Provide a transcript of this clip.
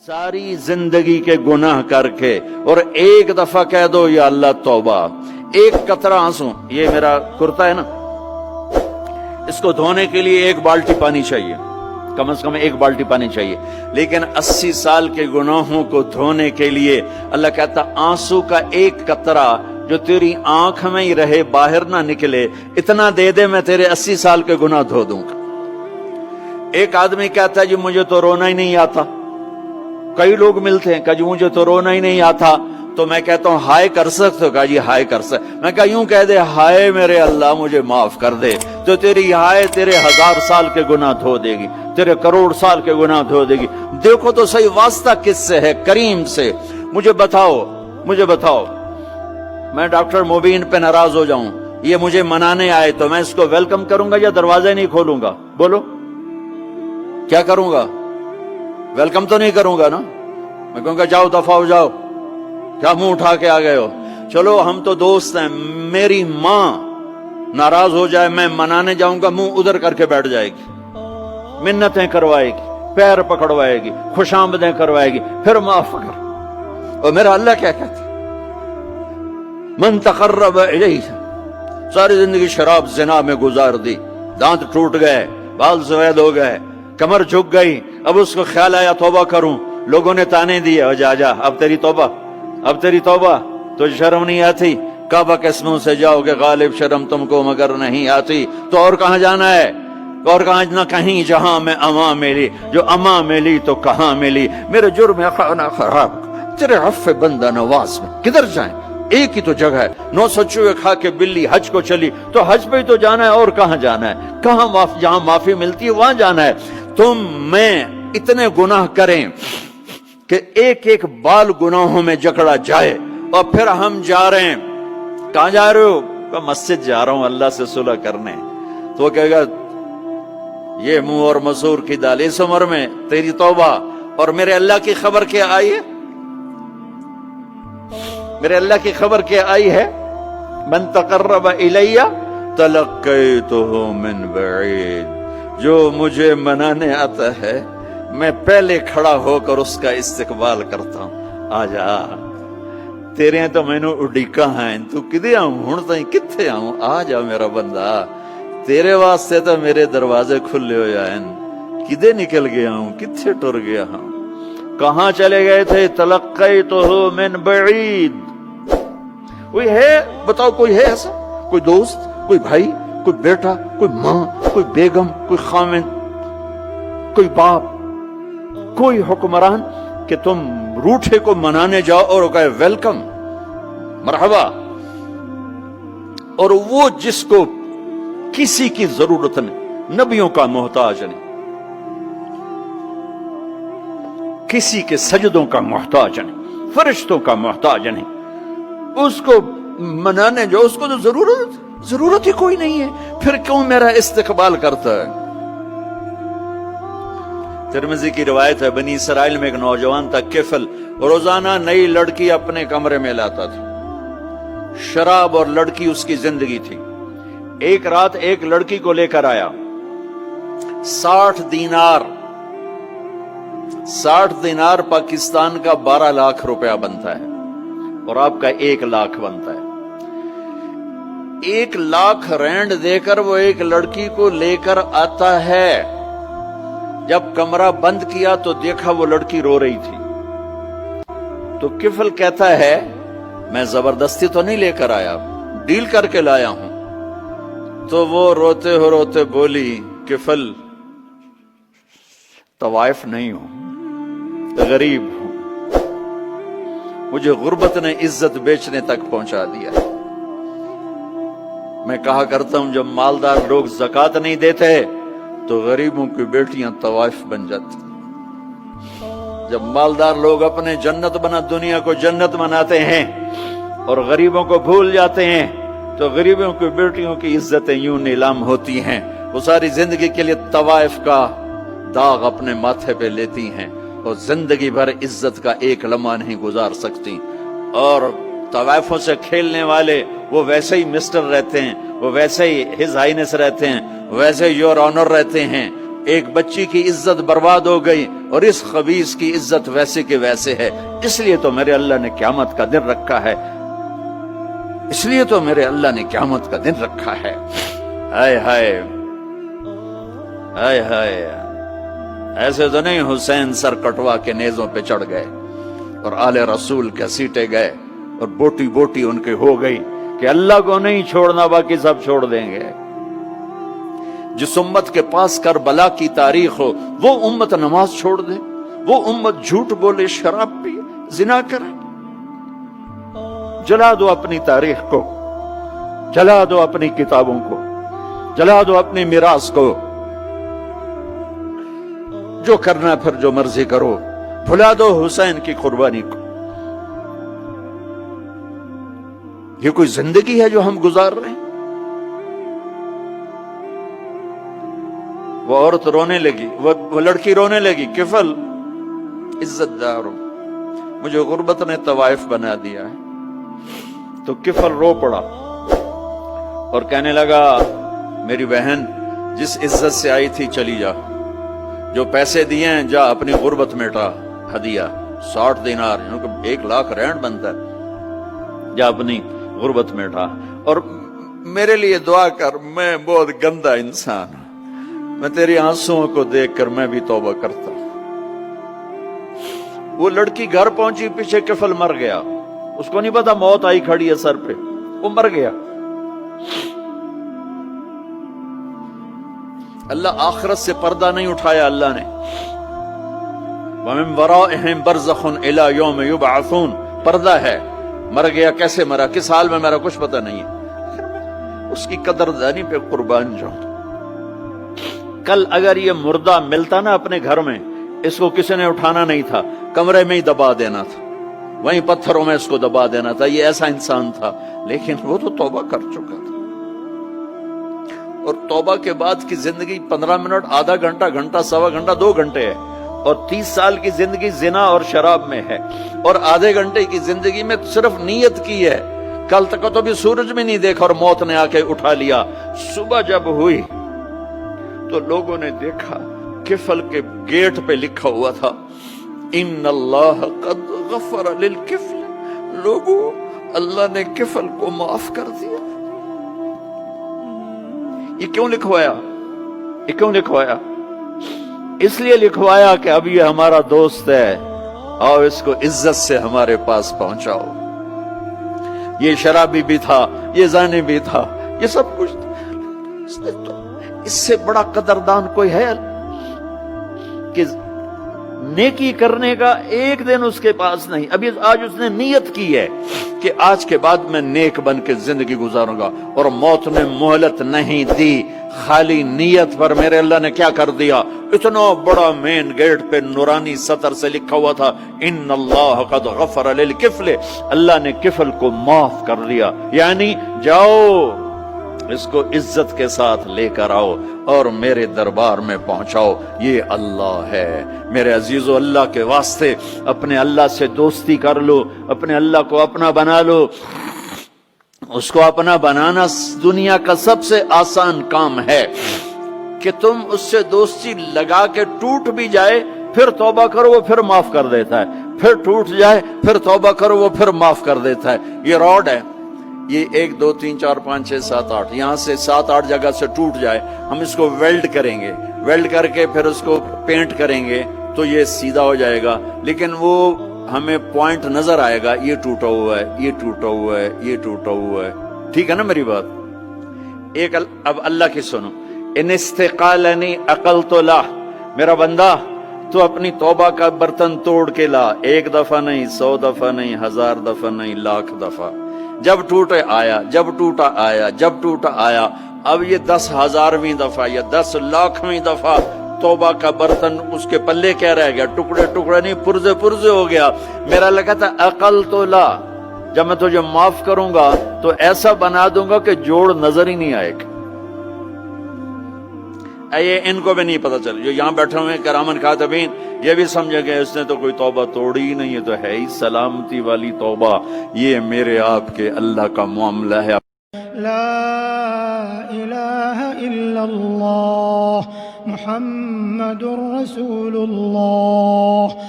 सारी जिंदगी के गुनाह करके और एक दफा कह दो या अल्लाह तौबा, एक कतरा आंसू, ये मेरा कुर्ता है ना, इसको धोने के लिए एक बाल्टी पानी चाहिए, कम से कम एक बाल्टी पानी चाहिए। लेकिन 80 साल के गुनाहों को धोने के लिए अल्लाह कहता आंसू का एक कतरा जो तेरी आंख में ही रहे, बाहर ना निकले, इतना दे दे, मैं तेरे 80 साल के गुनाह धो दूंगा। एक आदमी कहता है जी मुझे तो रोना ही नहीं आता। कई लोग मिलते हैं, कहा जी मुझे तो रोना ही नहीं आता। तो मैं कहता हूं हाय कर सकते हो? कहा जी हाय कर सकते। मैं कहा यूं कह दे, हाय मेरे अल्लाह मुझे माफ कर दे, तो तेरी हाय तेरे 1000 साल के गुनाह धो देगी, तेरे करोड़ साल के गुनाह धो देगी। देखो तो सही वास्ता किससे है? करीम से। मुझे बताओ मैं डॉक्टर मुबीन पे नाराज हो जाऊं, ये मुझे मनाने आए, तो मैं इसको वेलकम करूंगा या दरवाजा नहीं खोलूंगा? बोलो क्या करूंगा? वेलकम तो नहीं करूंगा ना। मैं कहूंगा जाओ दफा हो जाओ, क्या मुंह उठा के आ गए हो? चलो हम तो दोस्त हैं। मेरी मां नाराज हो जाए, मैं मनाने जाऊंगा, मुंह उधर करके बैठ जाएगी, मिन्नतें करवाएगी, पैर पकड़वाएगी, खुशामदें करवाएगी, फिर माफ कर। और मेरा अल्लाह क्या कहता? मन तकर्रब इलैहि, सारी जिंदगी शराब जिना में गुजार दी, दांत टूट गए, बाल सफेद हो गए, कमर झुक गई, अब उसको ख्याल आया तौबा करूं, लोगों ने ताने दिए, जा जा अब तेरी तौबा, तो शर्म नहीं आती? काबा के मुंह से जाओगे गालिब, शर्म तुमको मगर नहीं आती। तो और कहां जाना है? और कहां ना कहीं जहां में अमा मिली, जो अमा मिली तो कहां मिली। मेरे जुर्म खाना खराब, तेरे अफ़्फ़े बंदा नवाज में किधर जाएं? एक ही तो जगह है, 9 सचुए खा के बिल्ली हज को चली, तो हज पे ही तो जाना है, और कहां जाना है? कहां जहां माफी मिलती है वहां जाना है। तुम मैं इतने गुनाह करें कि एक एक बाल गुनाहों में जकड़ा जाए, और फिर हम जा रहे हैं। कहां जा रहे हो? मस्जिद जा रहा हूं अल्लाह से सुलह करने। तो कहेगा ये मुंह और मसूर की दाल, इस उम्र में तेरी तौबा। और मेरे अल्लाह की खबर क्या आई है? मेरे अल्लाह की खबर क्या आई है? मन तकर्रब इलैया तलक्कैतुहु मिन बईद, जो मुझे मनाने आता है मैं पहले खड़ा होकर उसका इस्तकबाल करता हूं। आजा तेरे तो मैनू उड़ीका है, तू किदे आऊं हुण ताईं, किथे आऊं? आ जा मेरा बंदा, तेरे वास्ते तो मेरे दरवाजे खुले हो जाएन, किदे निकल गया हूं, किथे टुर गया हूं, कहां चले गए थे? तलक्कैतुहु मिन बईद। कोई है? बताओ कोई है ऐसा? कोई दोस्त, कोई भाई, कोई बेटा, कोई मां, कोई बेगम, कोई खामिन, कोई बाप, कोई हुक्मरान कि तुम रूठे को मनाने जाओ और कहे वेलकम, मरहबा। और वो जिसको किसी की जरूरत नहीं, नबियों का मोहताज नहीं, किसी के सजदों का मोहताज नहीं, फरिश्तों का मोहताज नहीं, उसको मनाने जाओ, उसको तो जरूरत ही कोई नहीं है, फिर क्यों मेरा इस्तकबाल करता है? तिरमिज़ी की रिवायत है, बनी इसराइल में एक नौजवान था किफल, रोजाना नई लड़की अपने कमरे में लाता था। शराब और लड़की उसकी जिंदगी थी। एक रात एक लड़की को लेकर आया, 60 दिनार पाकिस्तान का 12 लाख रुपया बनता है, और आपका 1 लाख बनता है। 1 लाख रैंड देकर वो एक लड़की को लेकर आता है। जब कमरा बंद किया तो देखा वो लड़की रो रही थी। तो किफल कहता है मैं जबरदस्ती तो नहीं लेकर आया, डील करके लाया हूं। तो वो रोते बोली, किफल तवाइफ नहीं हूं, गरीब हूं, मुझे गुर्बत ने इज्जत बेचने तक पहुंचा दिया। मैं कहा करता हूं जब मालदार लोग ज़कात नहीं देते तो गरीबों की बेटियां तवाइफ बन जाती। जब मालदार लोग अपने दुनिया को जन्नत बनाते हैं और गरीबों को भूल जाते हैं, तो गरीबों की बेटियों की इज्जतें यूं नीलाम होती हैं। वो सारी जिंदगी के लिए तवाइफ का दाग अपने माथे पे लेती हैं और जिंदगी भर इज्जत का एक लम्हा नहीं गुजार सकती। और तवाइफों से खेलने वाले वो वैसे ही मिस्टर रहते हैं, वो वैसे ही हिज हाइनेस रहते हैं, वैसे योर ऑनर रहते हैं, ایک بچی کی عزت برباد ہو گئی اور اس خبیث کی عزت ویسے کے ویسے ہے، اس لیے تو میرے اللہ نے قیامت کا دن رکھا ہے، اس لیے تو میرے اللہ نے قیامت کا دن رکھا ہے۔ ہائے ہائے ہائے ہائے، ایسے تو نہیں حسین سر کٹوا کے نیزوں پہ چڑھ گئے اور آل رسول کے سیٹے گئے اور بوٹی بوٹی ان کے ہو گئی کہ اللہ کو نہیں چھوڑنا باقی سب چھوڑ دیں گے۔ جس امت کے پاس کربلا کی تاریخ ہو وہ امت نماز چھوڑ دے، وہ امت جھوٹ بولے، شراب پی، زنا کرے۔ جلا دو اپنی تاریخ کو، جلا دو اپنی کتابوں کو، جلا دو اپنی میراث کو، جو کرنا پھر جو مرضی کرو، بھلا دو حسین کی قربانی کو۔ یہ کوئی زندگی ہے جو ہم گزار رہے ہیں؟ وہ عورت رونے لگی، وہ لڑکی رونے لگی، کفل عزت دار ہو، مجھے غربت نے طوائف بنا دیا ہے۔ تو کفل رو پڑا اور کہنے لگا میری بہن جس عزت سے آئی تھی چلی جا، جو پیسے دیے ہیں جا اپنی غربت مٹا، ہدیہ 60 دینار یعنی کہ 1 لاکھ رینڈ بنتا ہے، جا اپنی غربت مٹا، اور میرے لیے دعا کر، میں بہت گندا انسان ہوں، میں تیری آنسوؤں کو دیکھ کر میں بھی توبہ کرتا ہوں۔ وہ لڑکی گھر پہنچی، پیچھے کفل مر گیا، اس کو نہیں پتا موت آئی کھڑی ہے سر پہ، وہ مر گیا۔ اللہ آخرت سے پردہ نہیں اٹھایا اللہ نے۔ وَمِن وَرَائِهِمْ بَرْزَخٌ إِلَى يَوْمِ يُبْعَثُونَ، پردہ ہے، مر گیا، کیسے مرا، کس حال میں مرا، کچھ پتہ نہیں ہے، اس کی قدردانی پہ قربان جاؤں۔ کل اگر یہ مردہ ملتا نا اپنے گھر میں، اس کو کسی نے اٹھانا نہیں تھا، کمرے میں ہی دبا دینا تھا، وہیں پتھروں میں اس کو دبا دینا تھا، یہ ایسا انسان تھا، لیکن وہ تو توبہ کر چکا تھا۔ اور توبہ کے بعد کی زندگی 15 منٹ، آدھا گھنٹہ، گھنٹہ، سوا گھنٹہ، 2 گھنٹے ہے، اور 30 سال کی زندگی زنا اور شراب میں ہے، اور آدھے گھنٹے کی زندگی میں صرف نیت کی ہے۔ کل تک تو بھی سورج میں نہیں دیکھا اور موت نے آ کے اٹھا لیا۔ صبح جب ہوئی تو لوگوں نے دیکھا کفل کے گیٹ پہ لکھا ہوا تھا ان اللہ قد غفر للکفل، لوگوں اللہ نے کفل کو معاف کر دیا۔ یہ کیوں لکھوایا؟ یہ کیوں لکھوایا؟ اس لیے لکھوایا کہ اب یہ ہمارا دوست ہے، آؤ اس کو عزت سے ہمارے پاس پہنچاؤ۔ یہ شرابی بھی تھا، یہ زانی بھی تھا، یہ سب کچھ تھا۔ اس سے بڑا قدردان کوئی ہے کہ نیکی کرنے کا ایک دن اس کے پاس نہیں؟ ابھی آج اس نے نیت کی ہے کہ آج کے بعد میں نیک بن کے زندگی گزاروں گا، اور موت نے مہلت نہیں دی۔ خالی نیت پر میرے اللہ نے کیا کر دیا، اتنا بڑا مین گیٹ پہ نورانی سطر سے لکھا ہوا تھا ان اللہ قد غفر للکفل، اللہ نے کفل کو معاف کر دیا، یعنی جاؤ اس کو عزت کے ساتھ لے کر آؤ اور میرے دربار میں پہنچاؤ۔ یہ اللہ ہے میرے عزیزو، اللہ کے واسطے اپنے اللہ سے دوستی کر لو، اپنے اللہ کو اپنا بنا لو۔ اس کو اپنا بنانا دنیا کا سب سے آسان کام ہے کہ تم اس سے دوستی لگا کے ٹوٹ بھی جائے پھر توبہ کرو وہ پھر معاف کر دیتا ہے، پھر ٹوٹ جائے پھر توبہ کرو وہ پھر معاف کر دیتا ہے۔ یہ راڈ ہے، یہ 1 2 3 4 5 6 7 8 یہاں سے 7 8 جگہ سے ٹوٹ جائے، ہم اس کو ویلڈ کریں گے، ویلڈ کر کے پھر اس کو پینٹ کریں گے تو یہ سیدھا ہو جائے گا، لیکن وہ ہمیں پوائنٹ نظر آئے گا، یہ ٹوٹا ہوا ہے، یہ ٹوٹا ہوا ہے، یہ ٹوٹا ہوا ہے۔ ٹھیک ہے نا میری بات؟ ایک اب اللہ کی سنو، ان استقالنی عقلت لہ، میرا بندہ تو اپنی توبہ کا برتن توڑ کے لا، 1 دفعہ نہیں، 100 دفعہ نہیں، 1000 دفعہ نہیں، 1,00,000 دفعہ۔ جب ٹوٹے آیا، جب ٹوٹا آیا، جب ٹوٹا آیا، اب یہ 10,000ویں دفعہ یا 10,00,000ویں دفعہ توبہ کا برتن اس کے پلے کیا رہ گیا، ٹکڑے ٹکڑے نہیں، پرزے پرزے ہو گیا۔ میرا لگا تھا عقل تو لا، جب میں تجھے معاف کروں گا تو ایسا بنا دوں گا کہ جوڑ نظر ہی نہیں آئے گا۔ یہ ان کو بھی نہیں پتا چل، جو یہاں بیٹھے ہوئے کرامن کاتبین یہ بھی سمجھے گئے اس نے تو کوئی توبہ توڑی ہی نہیں ہے، تو ہے ہی سلامتی والی توبہ۔ یہ میرے آپ کے اللہ کا معاملہ ہے۔ لا الہ الا اللہ محمد رسول اللہ.